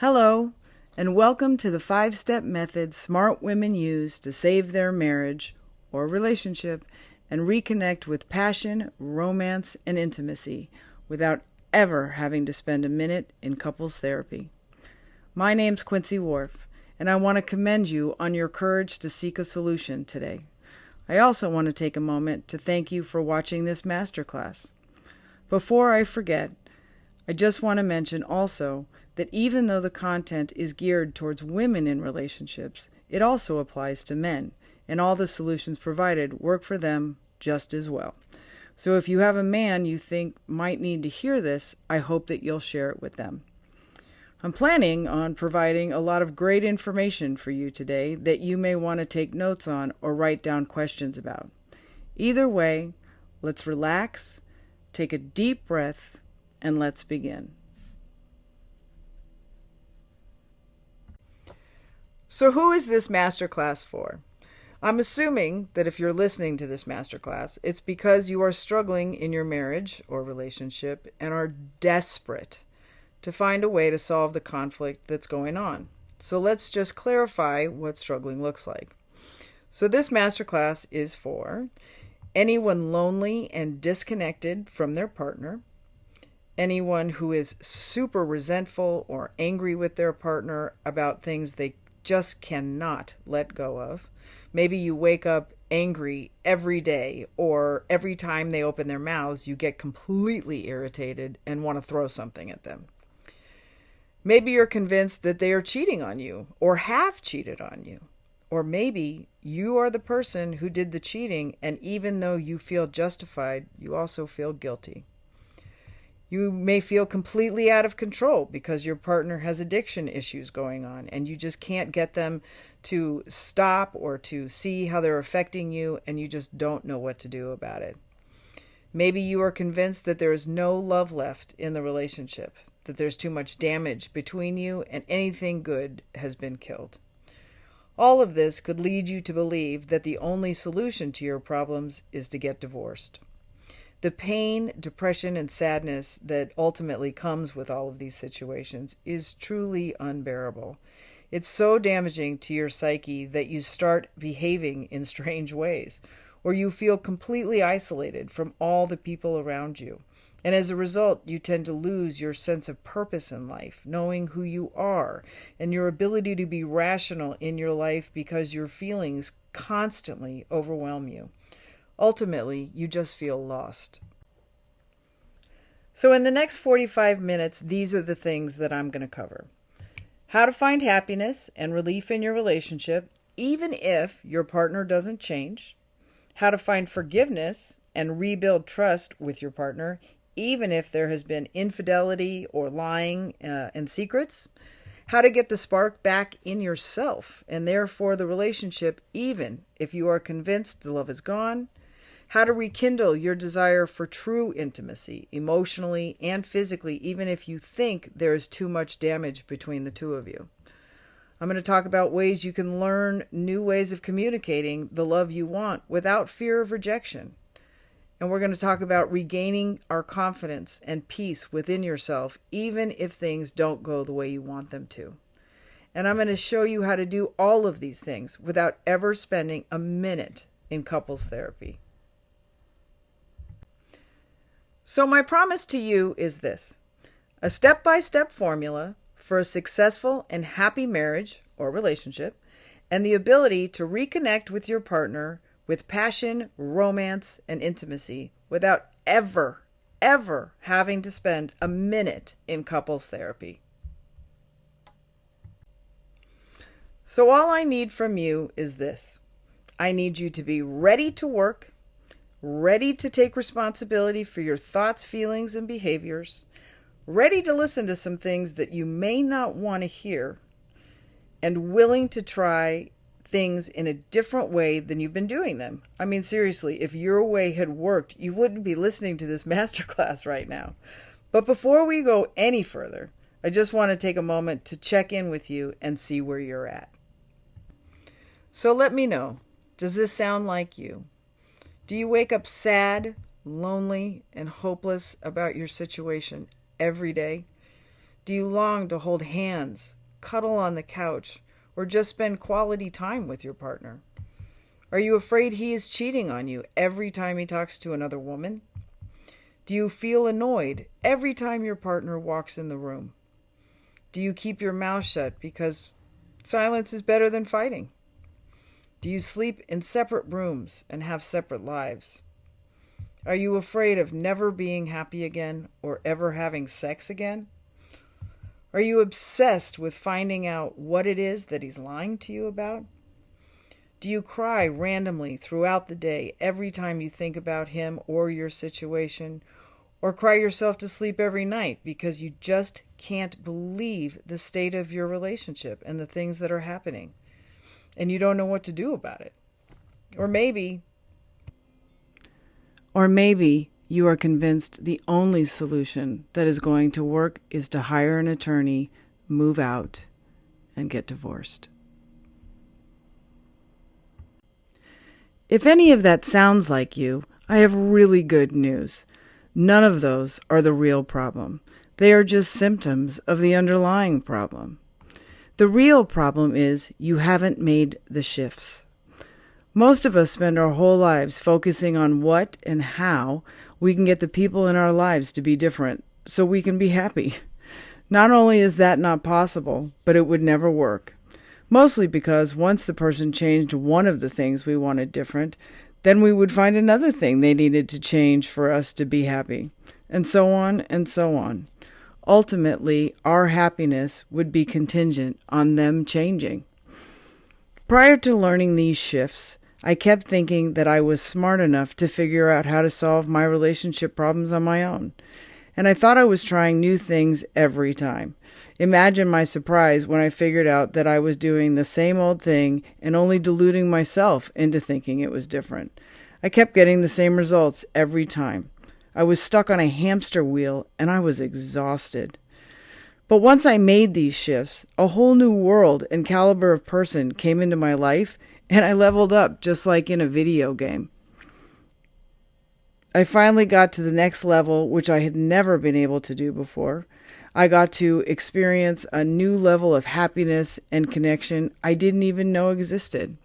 Hello, and welcome to the 5-step method smart women use to save their marriage or relationship and reconnect with passion, romance, and intimacy without ever having to spend a minute in couples therapy. My name's Quincy Whorf, and I want to commend you on your courage to seek a solution today. I also want to take a moment to thank you for watching this masterclass. Before I forget, I just want to mention also that even though the content is geared towards women in relationships, it also applies to men, and all the solutions provided work for them just as well. So if you have a man you think might need to hear this, I hope that you'll share it with them. I'm planning on providing a lot of great information for you today that you may want to take notes on or write down questions about. Either way, let's relax, take a deep breath, and let's begin. So who is this masterclass for? I'm assuming that if you're listening to this masterclass, it's because you are struggling in your marriage or relationship and are desperate to find a way to solve the conflict that's going on. So let's just clarify what struggling looks like. So this masterclass is for anyone lonely and disconnected from their partner, anyone who is super resentful or angry with their partner about things they just cannot let go of. Maybe you wake up angry every day, or every time they open their mouths, you get completely irritated and want to throw something at them. Maybe you're convinced that they are cheating on you or have cheated on you. Or maybe you are the person who did the cheating, and even though you feel justified, you also feel guilty. You may feel completely out of control because your partner has addiction issues going on and you just can't get them to stop or to see how they're affecting you, and you just don't know what to do about it. Maybe you are convinced that there is no love left in the relationship, that there's too much damage between you and anything good has been killed. All of this could lead you to believe that the only solution to your problems is to get divorced. The pain, depression, and sadness that ultimately comes with all of these situations is truly unbearable. It's so damaging to your psyche that you start behaving in strange ways, or you feel completely isolated from all the people around you. And as a result, you tend to lose your sense of purpose in life, knowing who you are, and your ability to be rational in your life because your feelings constantly overwhelm you. Ultimately, you just feel lost. So in the next 45 minutes, these are the things that I'm going to cover. How to find happiness and relief in your relationship, even if your partner doesn't change. How to find forgiveness and rebuild trust with your partner, even if there has been infidelity or lying and secrets. How to get the spark back in yourself and therefore the relationship, even if you are convinced the love is gone. How to rekindle your desire for true intimacy, emotionally and physically, even if you think there is too much damage between the two of you. I'm going to talk about ways you can learn new ways of communicating the love you want without fear of rejection. And we're going to talk about regaining our confidence and peace within yourself, even if things don't go the way you want them to. And I'm going to show you how to do all of these things without ever spending a minute in couples therapy. So my promise to you is this: a step-by-step formula for a successful and happy marriage or relationship, and the ability to reconnect with your partner with passion, romance, and intimacy without ever having to spend a minute in couples therapy. So all I need from you is this. I need you to be ready to work, ready to take responsibility for your thoughts, feelings, and behaviors, ready to listen to some things that you may not want to hear, and willing to try things in a different way than you've been doing them. I mean, seriously, if your way had worked, you wouldn't be listening to this masterclass right now. But before we go any further, I just want to take a moment to check in with you and see where you're at. So let me know, does this sound like you? Do you wake up sad, lonely, and hopeless about your situation every day? Do you long to hold hands, cuddle on the couch, or just spend quality time with your partner? Are you afraid he is cheating on you every time he talks to another woman? Do you feel annoyed every time your partner walks in the room? Do you keep your mouth shut because silence is better than fighting? Do you sleep in separate rooms and have separate lives? Are you afraid of never being happy again or ever having sex again? Are you obsessed with finding out what it is that he's lying to you about? Do you cry randomly throughout the day every time you think about him or your situation, or cry yourself to sleep every night because you just can't believe the state of your relationship and the things that are happening, and you don't know what to do about it? Or maybe you are convinced the only solution that is going to work is to hire an attorney, move out, and get divorced. If any of that sounds like you, I have really good news. None of those are the real problem. They are just symptoms of the underlying problem. The real problem is you haven't made the shifts. Most of us spend our whole lives focusing on what and how we can get the people in our lives to be different so we can be happy. Not only is that not possible, but it would never work. Mostly because once the person changed one of the things we wanted different, then we would find another thing they needed to change for us to be happy, and so on and so on. Ultimately, our happiness would be contingent on them changing. Prior to learning these shifts, I kept thinking that I was smart enough to figure out how to solve my relationship problems on my own. And I thought I was trying new things every time. Imagine my surprise when I figured out that I was doing the same old thing and only deluding myself into thinking it was different. I kept getting the same results every time. I was stuck on a hamster wheel and I was exhausted. But once I made these shifts, a whole new world and caliber of person came into my life, and I leveled up just like in a video game. I finally got to the next level, which I had never been able to do before. I got to experience a new level of happiness and connection I didn't even know existed.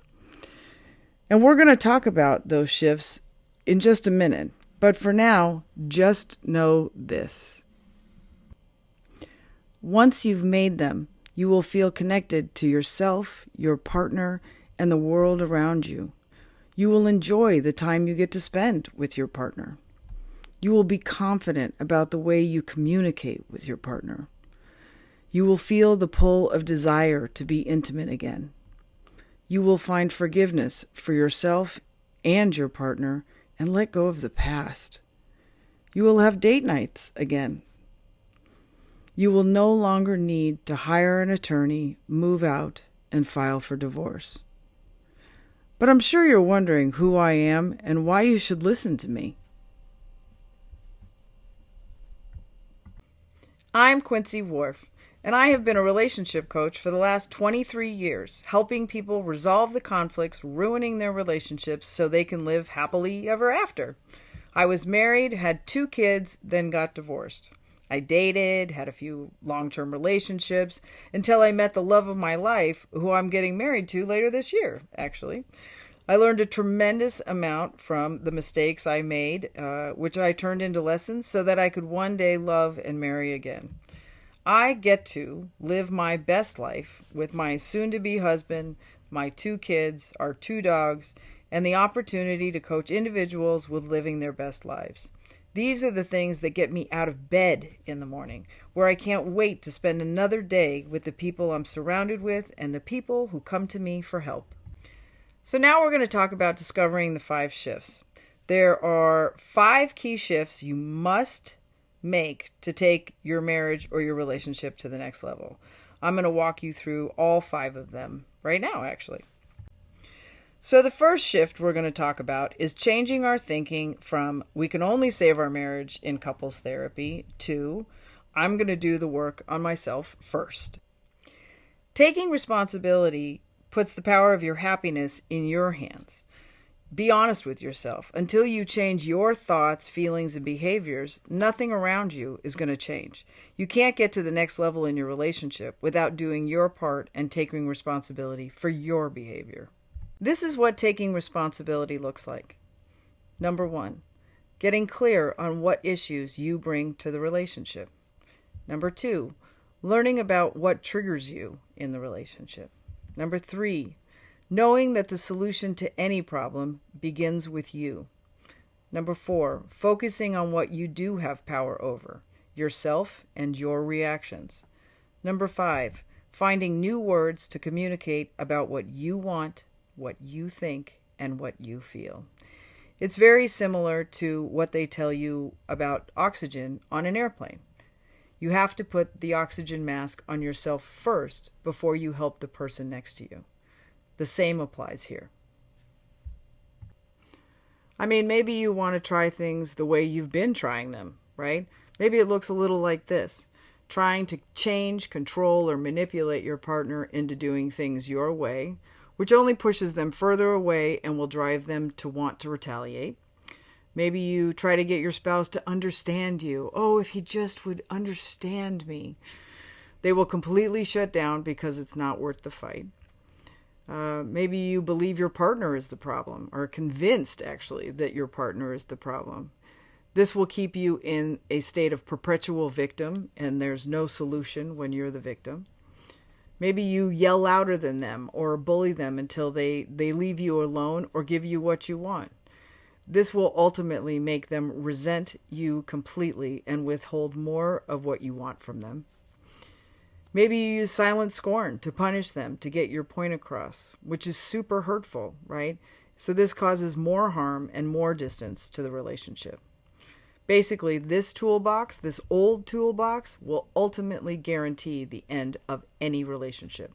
And we're going to talk about those shifts in just a minute. But for now, just know this. Once you've made them, you will feel connected to yourself, your partner, and the world around you. You will enjoy the time you get to spend with your partner. You will be confident about the way you communicate with your partner. You will feel the pull of desire to be intimate again. You will find forgiveness for yourself and your partner and let go of the past. You will have date nights again. You will no longer need to hire an attorney, move out, and file for divorce. But I'm sure you're wondering who I am and why you should listen to me. I'm Quincy Whorf, and I have been a relationship coach for the last 23 years, helping people resolve the conflicts ruining their relationships so they can live happily ever after. I was married, had 2 kids, then got divorced. I dated, had a few long-term relationships, until I met the love of my life, who I'm getting married to later this year, actually. I learned a tremendous amount from the mistakes I made, which I turned into lessons so that I could one day love and marry again. I get to live my best life with my soon-to-be husband, my 2 kids, our 2 dogs, and the opportunity to coach individuals with living their best lives. These are the things that get me out of bed in the morning, where I can't wait to spend another day with the people I'm surrounded with and the people who come to me for help. So now we're going to talk about discovering the 5 shifts. There are 5 key shifts you must make to take your marriage or your relationship to the next level. I'm going to walk you through all 5 of them right now, actually. So the first shift we're going to talk about is changing our thinking from we can only save our marriage in couples therapy to I'm going to do the work on myself first. Taking responsibility puts the power of your happiness in your hands. Be honest with yourself. Until you change your thoughts, feelings, and behaviors, nothing around you is going to change. You can't get to the next level in your relationship without doing your part and taking responsibility for your behavior. This is what taking responsibility looks like. Number 1, getting clear on what issues you bring to the relationship. Number 2, learning about what triggers you in the relationship. Number 3, knowing that the solution to any problem begins with you. Number 4, focusing on what you do have power over, yourself and your reactions. Number 5, finding new words to communicate about what you want, what you think, and what you feel. It's very similar to what they tell you about oxygen on an airplane. You have to put the oxygen mask on yourself first before you help the person next to you. The same applies here. I mean, maybe you want to try things the way you've been trying them, right? Maybe it looks a little like this: trying to change, control, or manipulate your partner into doing things your way, which only pushes them further away and will drive them to want to retaliate. Maybe you try to get your spouse to understand you. Oh, if he just would understand me. They will completely shut down because it's not worth the fight. Maybe you believe your partner is the problem, or convinced, actually, that your partner is the problem. This will keep you in a state of perpetual victim, and there's no solution when you're the victim. Maybe you yell louder than them or bully them until they leave you alone or give you what you want. This will ultimately make them resent you completely and withhold more of what you want from them. Maybe you use silent scorn to punish them to get your point across, which is super hurtful, right? So this causes more harm and more distance to the relationship. Basically, this toolbox, this old toolbox, will ultimately guarantee the end of any relationship.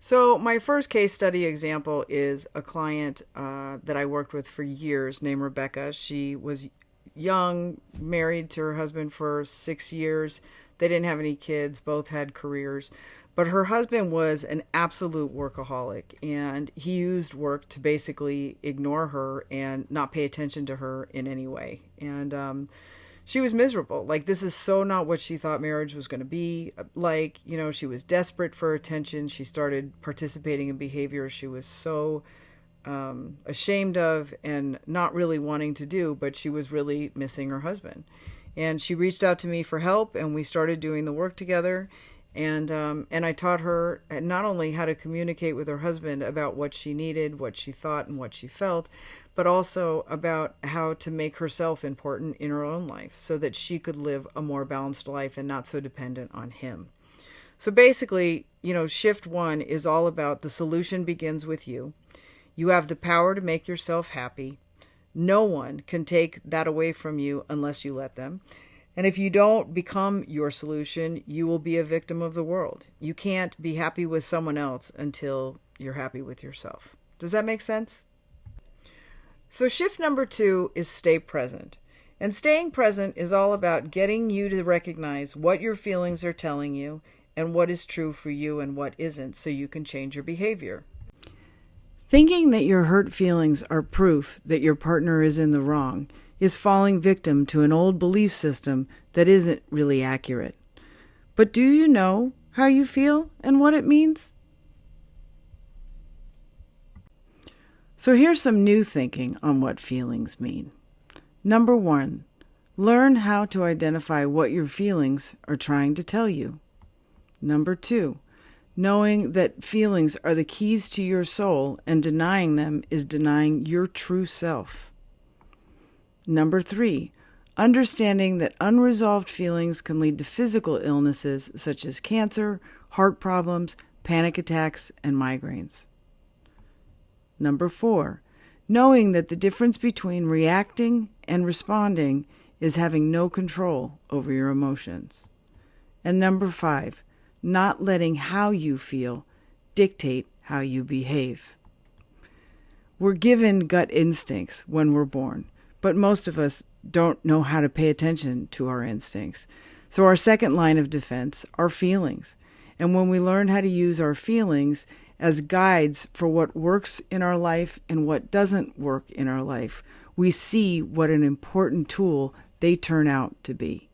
So my first case study example is a client that I worked with for years named Rebecca. She was young, married to her husband for 6 years. They didn't have any kids, both had careers. But her husband was an absolute workaholic, and he used work to basically ignore her and not pay attention to her in any way. And she was miserable. Like, this is so not what she thought marriage was going to be like. You know, she was desperate for attention. She started participating in behavior she was so ashamed of and not really wanting to do, but she was really missing her husband. And she reached out to me for help, and we started doing the work together. And I taught her not only how to communicate with her husband about what she needed, what she thought, and what she felt, but also about how to make herself important in her own life so that she could live a more balanced life and not so dependent on him. So basically, you know, shift 1 is all about the solution begins with you. You have the power to make yourself happy. No one can take that away from you unless you let them. And if you don't become your solution, you will be a victim of the world. You can't be happy with someone else until you're happy with yourself. Does that make sense? So shift number 2 is stay present. And staying present is all about getting you to recognize what your feelings are telling you and what is true for you and what isn't, so you can change your behavior. Thinking that your hurt feelings are proof that your partner is in the wrong is falling victim to an old belief system that isn't really accurate. But do you know how you feel and what it means? So here's some new thinking on what feelings mean. Number 1, learn how to identify what your feelings are trying to tell you. Number 2, knowing that feelings are the keys to your soul and denying them is denying your true self. Number 3, understanding that unresolved feelings can lead to physical illnesses such as cancer, heart problems, panic attacks, and migraines. Number 4, knowing that the difference between reacting and responding is having no control over your emotions. And number 5, not letting how you feel dictate how you behave. We're given gut instincts when we're born, but most of us don't know how to pay attention to our instincts. So our second line of defense are feelings. And when we learn how to use our feelings as guides for what works in our life and what doesn't work in our life, we see what an important tool they turn out to be.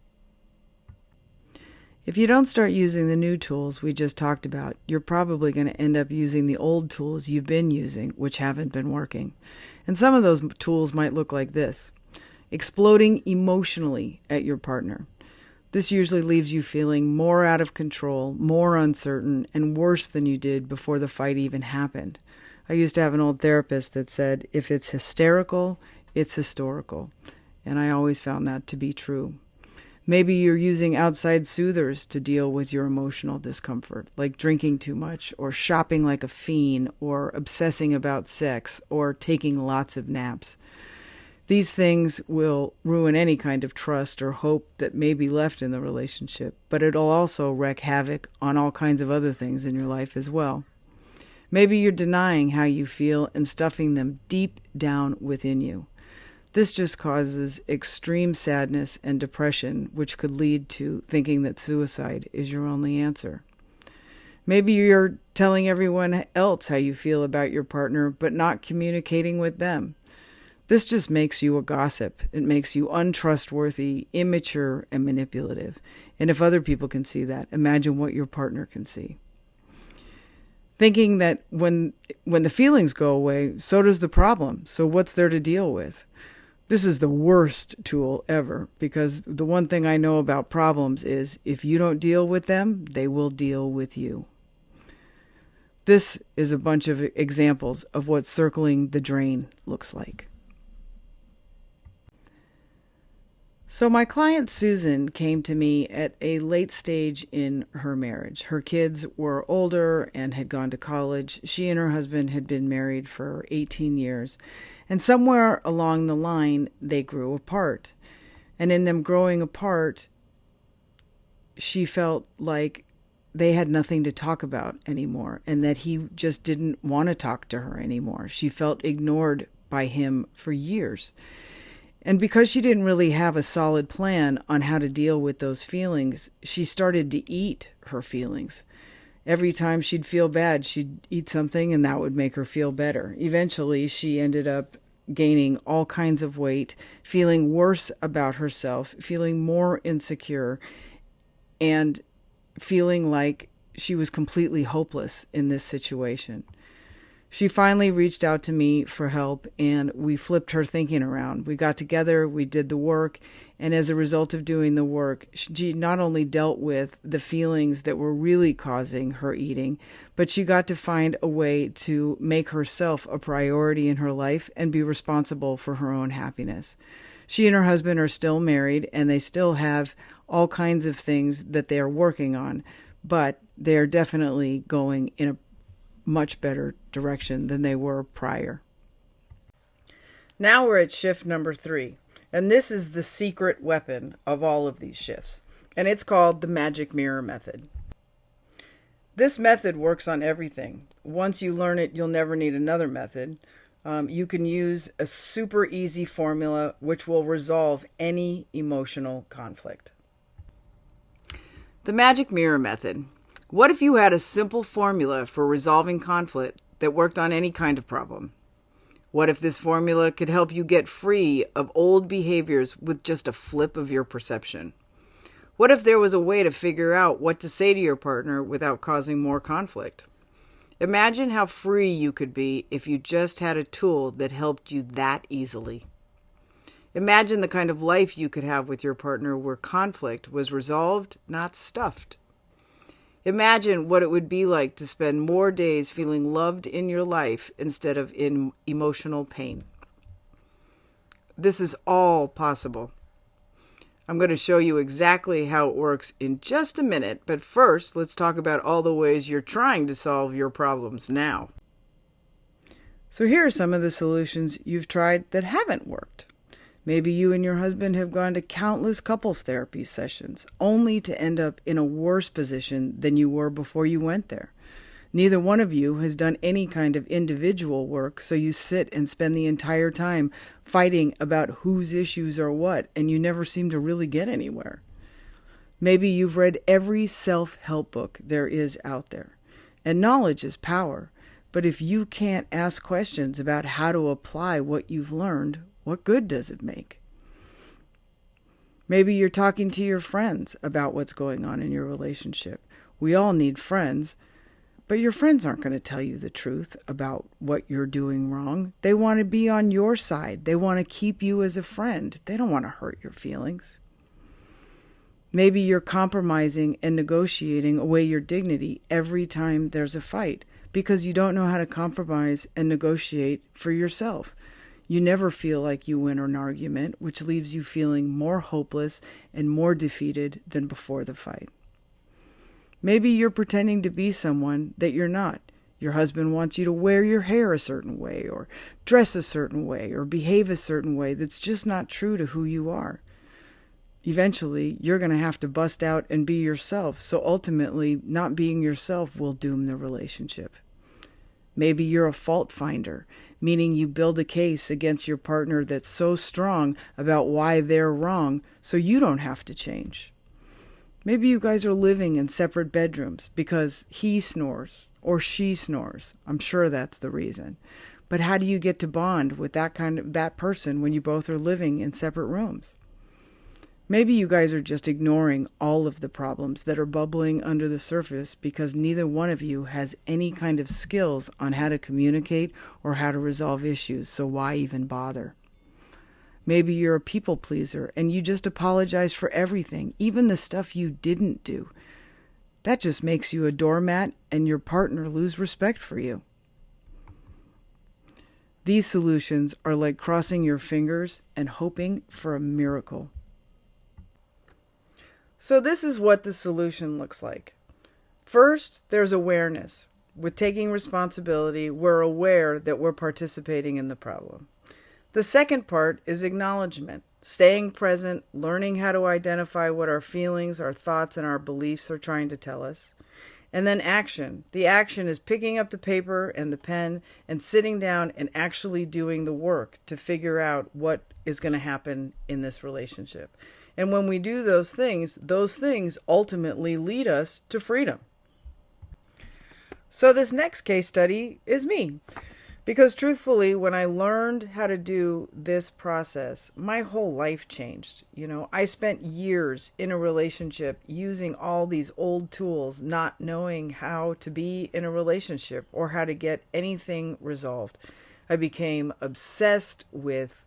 If you don't start using the new tools we just talked about, you're probably going to end up using the old tools you've been using, which haven't been working. And some of those tools might look like this: exploding emotionally at your partner. This usually leaves you feeling more out of control, more uncertain, and worse than you did before the fight even happened. I used to have an old therapist that said, if it's hysterical, it's historical. And I always found that to be true. Maybe you're using outside soothers to deal with your emotional discomfort, like drinking too much, or shopping like a fiend, or obsessing about sex, or taking lots of naps. These things will ruin any kind of trust or hope that may be left in the relationship, but it'll also wreak havoc on all kinds of other things in your life as well. Maybe you're denying how you feel and stuffing them deep down within you. This just causes extreme sadness and depression, which could lead to thinking that suicide is your only answer. Maybe you're telling everyone else how you feel about your partner, but not communicating with them. This just makes you a gossip. It makes you untrustworthy, immature, and manipulative. And if other people can see that, imagine what your partner can see. Thinking that when the feelings go away, so does the problem. So what's there to deal with? This is the worst tool ever, because the one thing I know about problems is if you don't deal with them, they will deal with you. This is a bunch of examples of what circling the drain looks like. So my client Susan came to me at a late stage in her marriage. Her kids were older and had gone to college. She and her husband had been married for 18 years. And somewhere along the line, they grew apart. And in them growing apart, she felt like they had nothing to talk about anymore, and that he just didn't want to talk to her anymore. She felt ignored by him for years. And because she didn't really have a solid plan on how to deal with those feelings, she started to eat her feelings. Every time she'd feel bad, she'd eat something and that would make her feel better. Eventually, she ended up gaining all kinds of weight, feeling worse about herself, feeling more insecure, and feeling like she was completely hopeless in this situation. She finally reached out to me for help, and we flipped her thinking around. We got together, we did the work, and as a result of doing the work, she not only dealt with the feelings that were really causing her eating, but she got to find a way to make herself a priority in her life and be responsible for her own happiness. She and her husband are still married, and they still have all kinds of things that they are working on, but they are definitely going in a much better direction than they were prior. Now we're at shift number 3, and this is the secret weapon of all of these shifts, and it's called the magic mirror method. This method works on everything. Once you learn it, you'll never need another method. You can use a super easy formula which will resolve any emotional conflict. The magic mirror method. What if you had a simple formula for resolving conflict that worked on any kind of problem? What if this formula could help you get free of old behaviors with just a flip of your perception? What if there was a way to figure out what to say to your partner without causing more conflict? Imagine how free you could be if you just had a tool that helped you that easily. Imagine the kind of life you could have with your partner where conflict was resolved, not stuffed. Imagine what it would be like to spend more days feeling loved in your life instead of in emotional pain. This is all possible. I'm going to show you exactly how it works in just a minute, but first, let's talk about all the ways you're trying to solve your problems now. So here are some of the solutions you've tried that haven't worked. Maybe you and your husband have gone to countless couples therapy sessions, only to end up in a worse position than you were before you went there. Neither one of you has done any kind of individual work, so you sit and spend the entire time fighting about whose issues are what, and you never seem to really get anywhere. Maybe you've read every self-help book there is out there, and knowledge is power. But if you can't ask questions about how to apply what you've learned, what good does it make? Maybe you're talking to your friends about what's going on in your relationship. We all need friends, but your friends aren't going to tell you the truth about what you're doing wrong. They want to be on your side. They want to keep you as a friend. They don't want to hurt your feelings. Maybe you're compromising and negotiating away your dignity every time there's a fight because you don't know how to compromise and negotiate for yourself. You never feel like you win an argument, which leaves you feeling more hopeless and more defeated than before the fight. Maybe you're pretending to be someone that you're not. Your husband wants you to wear your hair a certain way, or dress a certain way, or behave a certain way that's just not true to who you are. Eventually, you're going to have to bust out and be yourself, so ultimately, not being yourself will doom the relationship. Maybe you're a fault finder, meaning you build a case against your partner that's so strong about why they're wrong, so you don't have to change. Maybe you guys are living in separate bedrooms because he snores or she snores. I'm sure that's the reason. But how do you get to bond with that person when you both are living in separate rooms? Maybe you guys are just ignoring all of the problems that are bubbling under the surface because neither one of you has any kind of skills on how to communicate or how to resolve issues, so why even bother? Maybe you're a people pleaser and you just apologize for everything, even the stuff you didn't do. That just makes you a doormat and your partner lose respect for you. These solutions are like crossing your fingers and hoping for a miracle. So this is what the solution looks like. First, there's awareness. With taking responsibility, we're aware that we're participating in the problem. The second part is acknowledgement, staying present, learning how to identify what our feelings, our thoughts, and our beliefs are trying to tell us. And then action. The action is picking up the paper and the pen and sitting down and actually doing the work to figure out what is going to happen in this relationship. And when we do those things ultimately lead us to freedom. So this next case study is me. Because truthfully, when I learned how to do this process, my whole life changed. I spent years in a relationship using all these old tools, not knowing how to be in a relationship or how to get anything resolved. I became obsessed with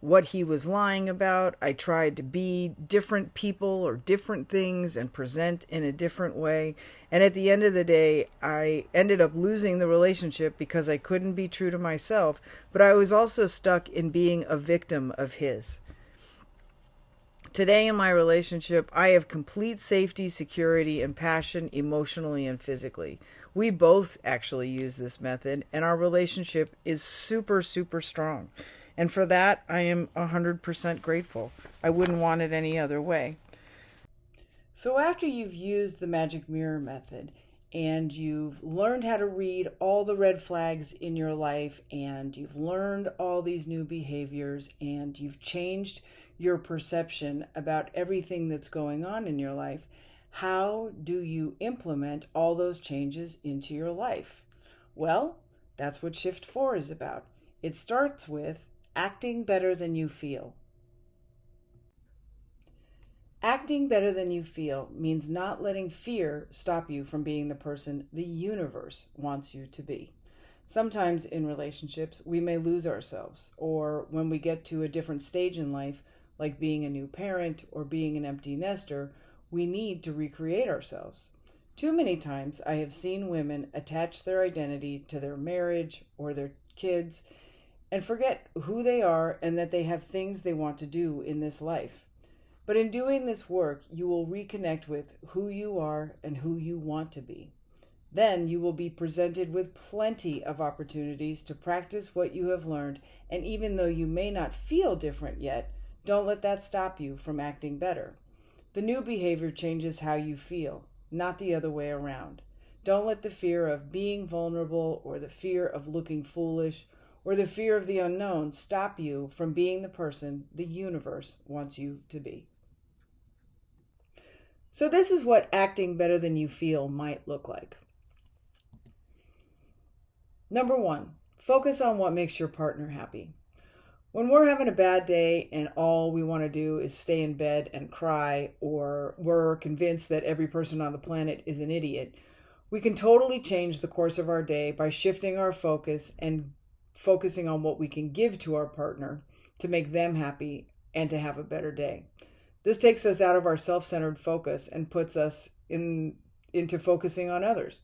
what he was lying about. I tried to be different people or different things and present in a different way. And at the end of the day, I ended up losing the relationship because I couldn't be true to myself, but I was also stuck in being a victim of his. Today in my relationship, I have complete safety, security, and passion emotionally and physically. We both actually use this method, and our relationship is super, super strong. And for that, I am 100% grateful. I wouldn't want it any other way. So after you've used the magic mirror method and you've learned how to read all the red flags in your life and you've learned all these new behaviors and you've changed your perception about everything that's going on in your life, how do you implement all those changes into your life? Well, that's what Shift 4 is about. It starts with acting better than you feel. Acting better than you feel means not letting fear stop you from being the person the universe wants you to be. Sometimes in relationships, we may lose ourselves, or when we get to a different stage in life, like being a new parent or being an empty nester, we need to recreate ourselves. Too many times I have seen women attach their identity to their marriage or their kids and forget who they are and that they have things they want to do in this life. But in doing this work, you will reconnect with who you are and who you want to be. Then you will be presented with plenty of opportunities to practice what you have learned, and even though you may not feel different yet, don't let that stop you from acting better. The new behavior changes how you feel, not the other way around. Don't let the fear of being vulnerable or the fear of looking foolish or the fear of the unknown stop you from being the person the universe wants you to be. So this is what acting better than you feel might look like. Number one, focus on what makes your partner happy. When we're having a bad day and all we want to do is stay in bed and cry, or we're convinced that every person on the planet is an idiot, we can totally change the course of our day by shifting our focus and focusing on what we can give to our partner to make them happy and to have a better day. This takes us out of our self-centered focus and puts us into focusing on others.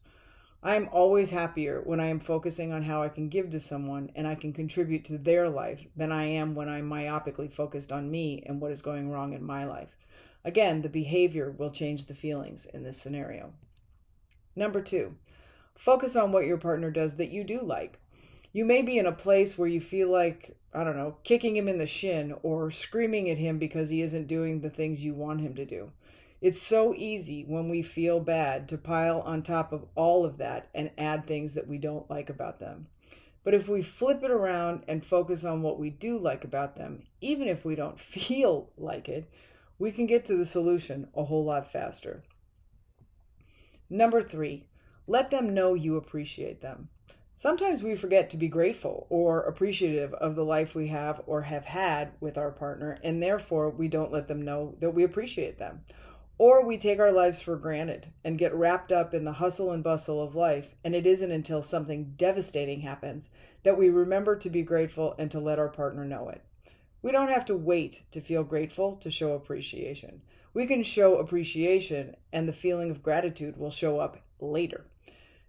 I am always happier when I am focusing on how I can give to someone and I can contribute to their life than I am when I'm myopically focused on me and what is going wrong in my life. Again, the behavior will change the feelings in this scenario. Number two, focus on what your partner does that you do like. You may be in a place where you feel like, kicking him in the shin or screaming at him because he isn't doing the things you want him to do. It's so easy when we feel bad to pile on top of all of that and add things that we don't like about them. But if we flip it around and focus on what we do like about them, even if we don't feel like it, we can get to the solution a whole lot faster. Number three, let them know you appreciate them. Sometimes we forget to be grateful or appreciative of the life we have or have had with our partner, and therefore we don't let them know that we appreciate them. Or we take our lives for granted and get wrapped up in the hustle and bustle of life, and it isn't until something devastating happens that we remember to be grateful and to let our partner know it. We don't have to wait to feel grateful to show appreciation. We can show appreciation and the feeling of gratitude will show up later.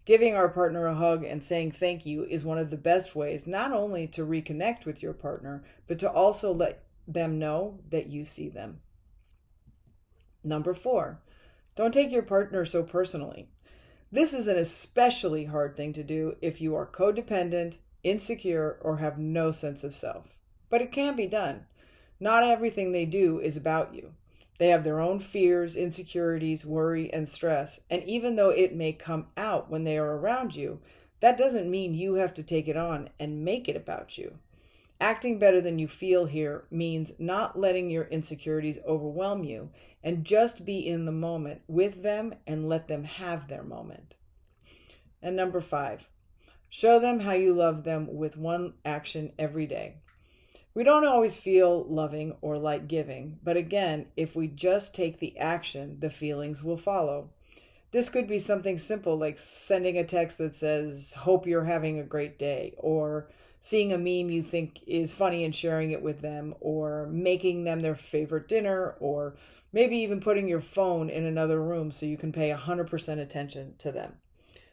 Giving our partner a hug and saying thank you is one of the best ways not only to reconnect with your partner, but to also let them know that you see them. Number four, don't take your partner so personally. This is an especially hard thing to do if you are codependent, insecure, or have no sense of self. But it can be done. Not everything they do is about you. They have their own fears, insecurities, worry, and stress. And even though it may come out when they are around you, that doesn't mean you have to take it on and make it about you. Acting better than you feel here means not letting your insecurities overwhelm you and just be in the moment with them and let them have their moment. And number five, show them how you love them with one action every day. We don't always feel loving or like giving, but again, if we just take the action, the feelings will follow. This could be something simple like sending a text that says, "Hope you're having a great day," or seeing a meme you think is funny and sharing it with them, or making them their favorite dinner, or maybe even putting your phone in another room so you can pay 100% attention to them.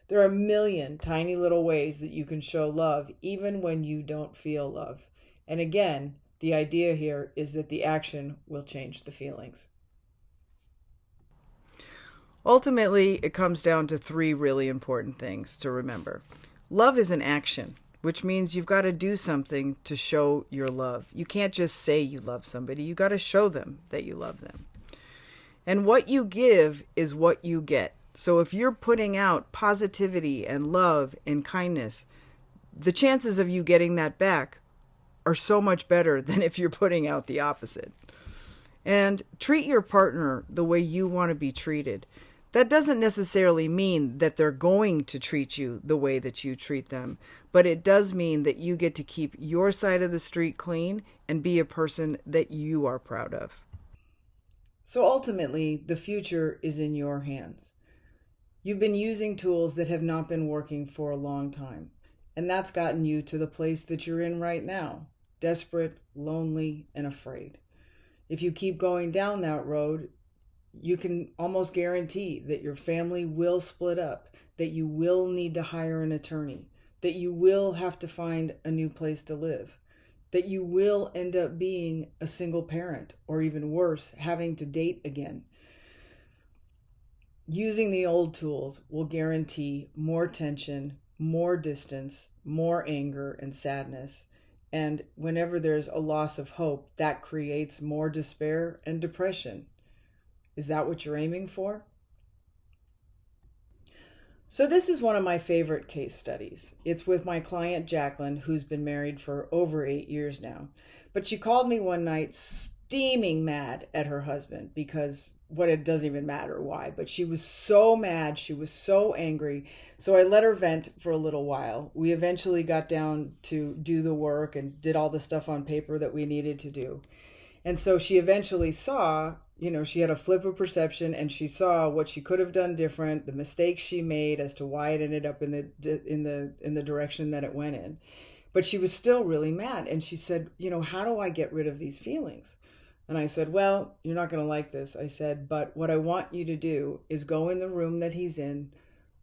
There are a million tiny little ways that you can show love even when you don't feel love. And again, the idea here is that the action will change the feelings. Ultimately, it comes down to three really important things to remember. Love is an action, which means you've got to do something to show your love. You can't just say you love somebody. You got to show them that you love them. And what you give is what you get. So if you're putting out positivity and love and kindness, the chances of you getting that back are so much better than if you're putting out the opposite. And treat your partner the way you want to be treated. That doesn't necessarily mean that they're going to treat you the way that you treat them, but it does mean that you get to keep your side of the street clean and be a person that you are proud of. So ultimately, the future is in your hands. You've been using tools that have not been working for a long time, and that's gotten you to the place that you're in right now, desperate, lonely, and afraid. If you keep going down that road, you can almost guarantee that your family will split up, that you will need to hire an attorney, that you will have to find a new place to live, that you will end up being a single parent, or even worse, having to date again. Using the old tools will guarantee more tension, more distance, more anger and sadness. And whenever there's a loss of hope, that creates more despair and depression. Is that what you're aiming for? So this is one of my favorite case studies. It's with my client, Jacqueline, who's been married for over 8 years now. But she called me one night steaming mad at her husband because it doesn't even matter why, but she was so mad. She was so angry. So I let her vent for a little while. We eventually got down to do the work and did all the stuff on paper that we needed to do. And so she eventually saw, she had a flip of perception, and she saw what she could have done different, the mistakes she made as to why it ended up in the direction that it went in. But she was still really mad. And she said, how do I get rid of these feelings? And I said, well, you're not going to like this. I said, but what I want you to do is go in the room that he's in.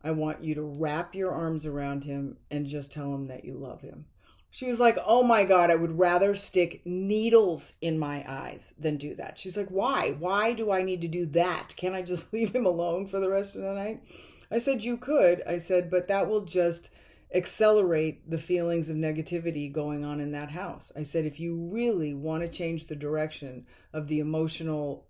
I want you to wrap your arms around him and just tell him that you love him. She was like, oh my God, I would rather stick needles in my eyes than do that. She's like, why? Why do I need to do that? Can't I just leave him alone for the rest of the night? I said, you could. I said, but that will just accelerate the feelings of negativity going on in that house. I said, if you really want to change the direction of the emotional,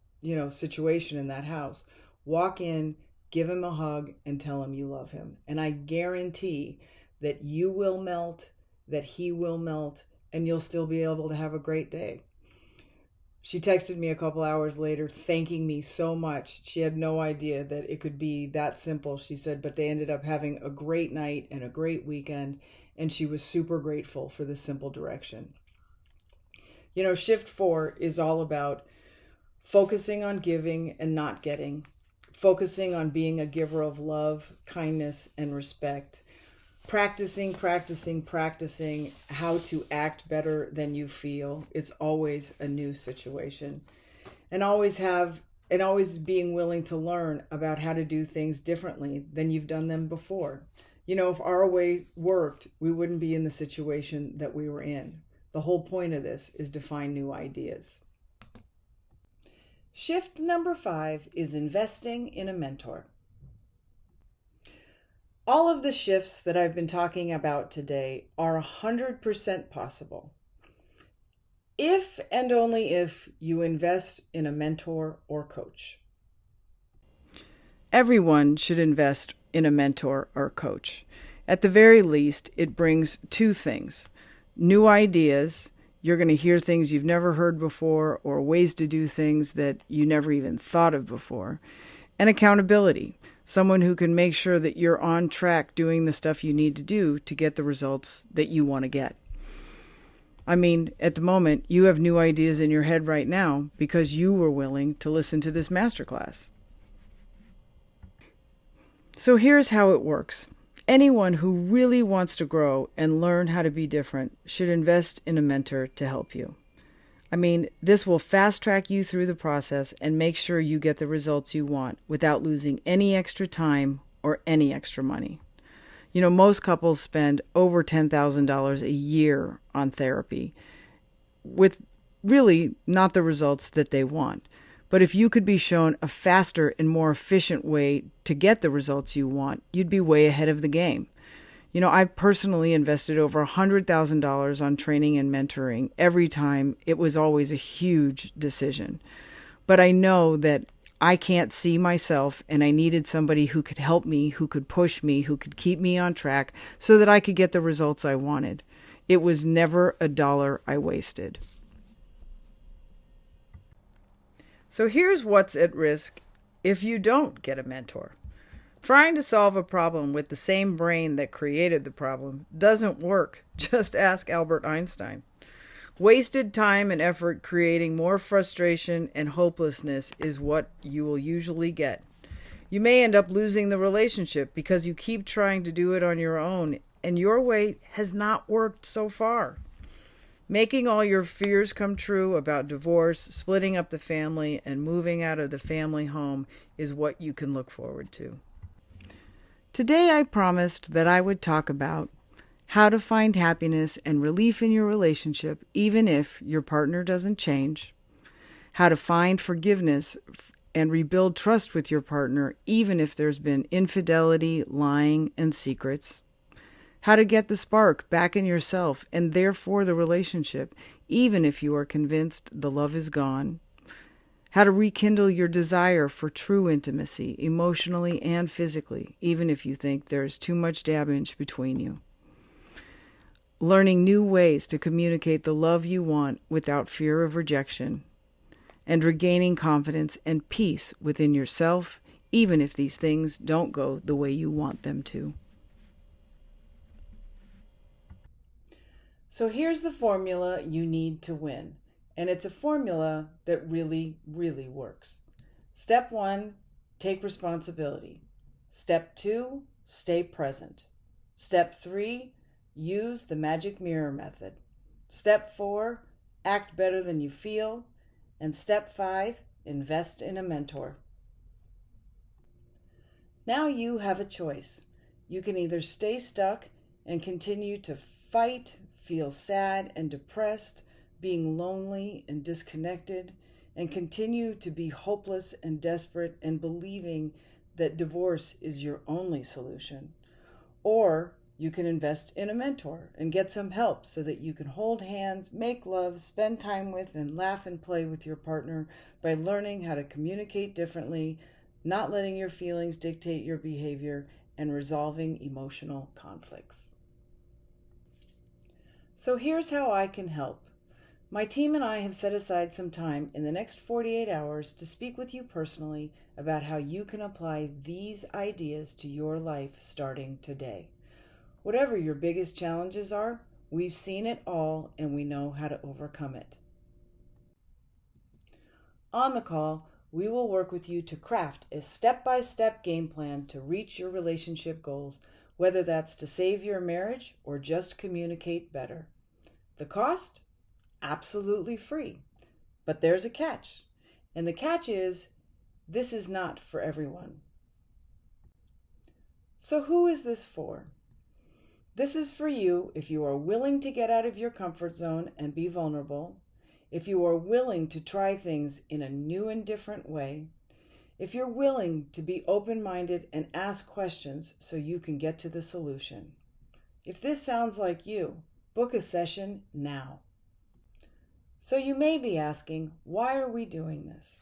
situation in that house, walk in, give him a hug, and tell him you love him. And I guarantee that you will melt, that he will melt, and you'll still be able to have a great day. She texted me a couple hours later thanking me so much. She had no idea that it could be that simple. She said, but they ended up having a great night and a great weekend, and she was super grateful for the simple direction. Shift 4 is all about focusing on giving and not getting, focusing on being a giver of love, kindness, and respect, practicing how to act better than you feel. It's always a new situation. And always being willing to learn about how to do things differently than you've done them before. If our way worked, we wouldn't be in the situation that we were in. The whole point of this is to find new ideas. Shift number 5 is investing in a mentor. All of the shifts that I've been talking about today are 100% possible if and only if you invest in a mentor or coach. Everyone should invest in a mentor or coach. At the very least, it brings 2 things: new ideas. You're going to hear things you've never heard before, or ways to do things that you never even thought of before. And accountability. Someone who can make sure that you're on track doing the stuff you need to do to get the results that you want to get. I mean, at the moment, you have new ideas in your head right now because you were willing to listen to this masterclass. So here's how it works. Anyone who really wants to grow and learn how to be different should invest in a mentor to help you. I mean, this will fast track you through the process and make sure you get the results you want without losing any extra time or any extra money. Most couples spend over $10,000 a year on therapy with really not the results that they want. But if you could be shown a faster and more efficient way to get the results you want, you'd be way ahead of the game. I've personally invested over $100,000 on training and mentoring every time. It was always a huge decision. But I know that I can't see myself, and I needed somebody who could help me, who could push me, who could keep me on track so that I could get the results I wanted. It was never a dollar I wasted. So here's what's at risk if you don't get a mentor. Trying to solve a problem with the same brain that created the problem doesn't work. Just ask Albert Einstein. Wasted time and effort creating more frustration and hopelessness is what you will usually get. You may end up losing the relationship because you keep trying to do it on your own, and your way has not worked so far. Making all your fears come true about divorce, splitting up the family, and moving out of the family home is what you can look forward to. Today I promised that I would talk about how to find happiness and relief in your relationship even if your partner doesn't change, how to find forgiveness and rebuild trust with your partner even if there's been infidelity, lying, and secrets, how to get the spark back in yourself and therefore the relationship even if you are convinced the love is gone, how to rekindle your desire for true intimacy emotionally and physically even if you think there is too much damage between you, learning new ways to communicate the love you want without fear of rejection, and regaining confidence and peace within yourself, even if these things don't go the way you want them to. So here's the formula you need to win, and it's a formula that really, really works. Step 1, take responsibility. Step 2, stay present. Step 3, use the magic mirror method. Step 4, act better than you feel. And step 5, invest in a mentor. Now you have a choice. You can either stay stuck and continue to fight, feel sad and depressed, being lonely and disconnected, and continue to be hopeless and desperate and believing that divorce is your only solution. Or you can invest in a mentor and get some help so that you can hold hands, make love, spend time with, and laugh and play with your partner by learning how to communicate differently, not letting your feelings dictate your behavior, and resolving emotional conflicts. So here's how I can help. My team and I have set aside some time in the next 48 hours to speak with you personally about how you can apply these ideas to your life starting today. Whatever your biggest challenges are, we've seen it all and we know how to overcome it. On the call, we will work with you to craft a step-by-step game plan to reach your relationship goals, whether that's to save your marriage or just communicate better. The cost? Absolutely free. But there's a catch. And the catch is, this is not for everyone. So who is this for? This is for you if you are willing to get out of your comfort zone and be vulnerable, if you are willing to try things in a new and different way, if you're willing to be open-minded and ask questions so you can get to the solution. If this sounds like you, book a session now. So you may be asking, why are we doing this?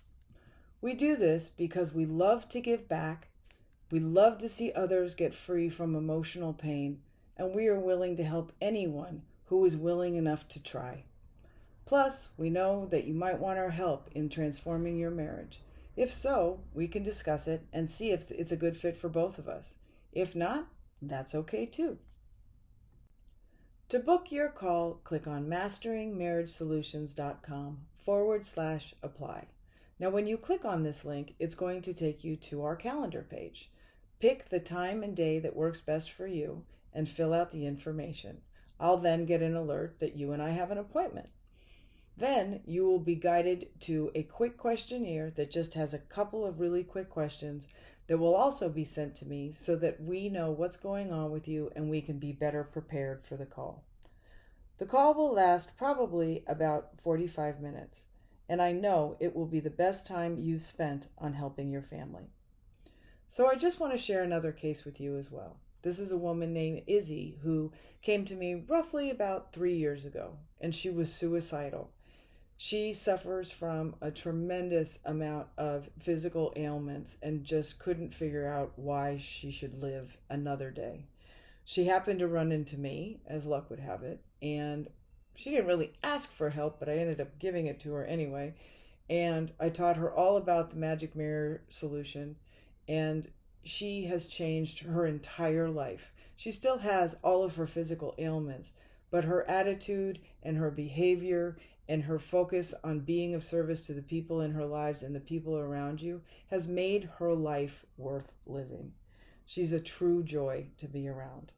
We do this because we love to give back, we love to see others get free from emotional pain, and we are willing to help anyone who is willing enough to try. Plus, we know that you might want our help in transforming your marriage. If so, we can discuss it and see if it's a good fit for both of us. If not, that's okay too. To book your call, click on masteringmarriagesolutions.com/apply. Now, when you click on this link, it's going to take you to our calendar page. Pick the time and day that works best for you and fill out the information. I'll then get an alert that you and I have an appointment. Then you will be guided to a quick questionnaire that just has a couple of really quick questions that will also be sent to me so that we know what's going on with you and we can be better prepared for the call. The call will last probably about 45 minutes, and I know it will be the best time you've spent on helping your family. So I just want to share another case with you as well. This is a woman named Izzy who came to me roughly about 3 years ago, and she was suicidal. She suffers from a tremendous amount of physical ailments and just couldn't figure out why she should live another day. She happened to run into me, as luck would have it, and she didn't really ask for help, but I ended up giving it to her anyway. And I taught her all about the magic mirror solution, and she has changed her entire life. She still has all of her physical ailments, but her attitude and her behavior and her focus on being of service to the people in her lives and the people around you has made her life worth living. She's a true joy to be around.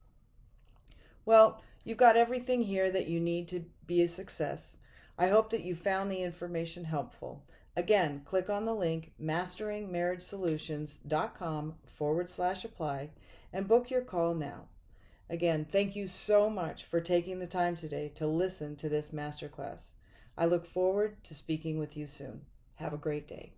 Well, you've got everything here that you need to be a success. I hope that you found the information helpful. Again, click on the link masteringmarriagesolutions.com/apply and book your call now. Again, thank you so much for taking the time today to listen to this masterclass. I look forward to speaking with you soon. Have a great day.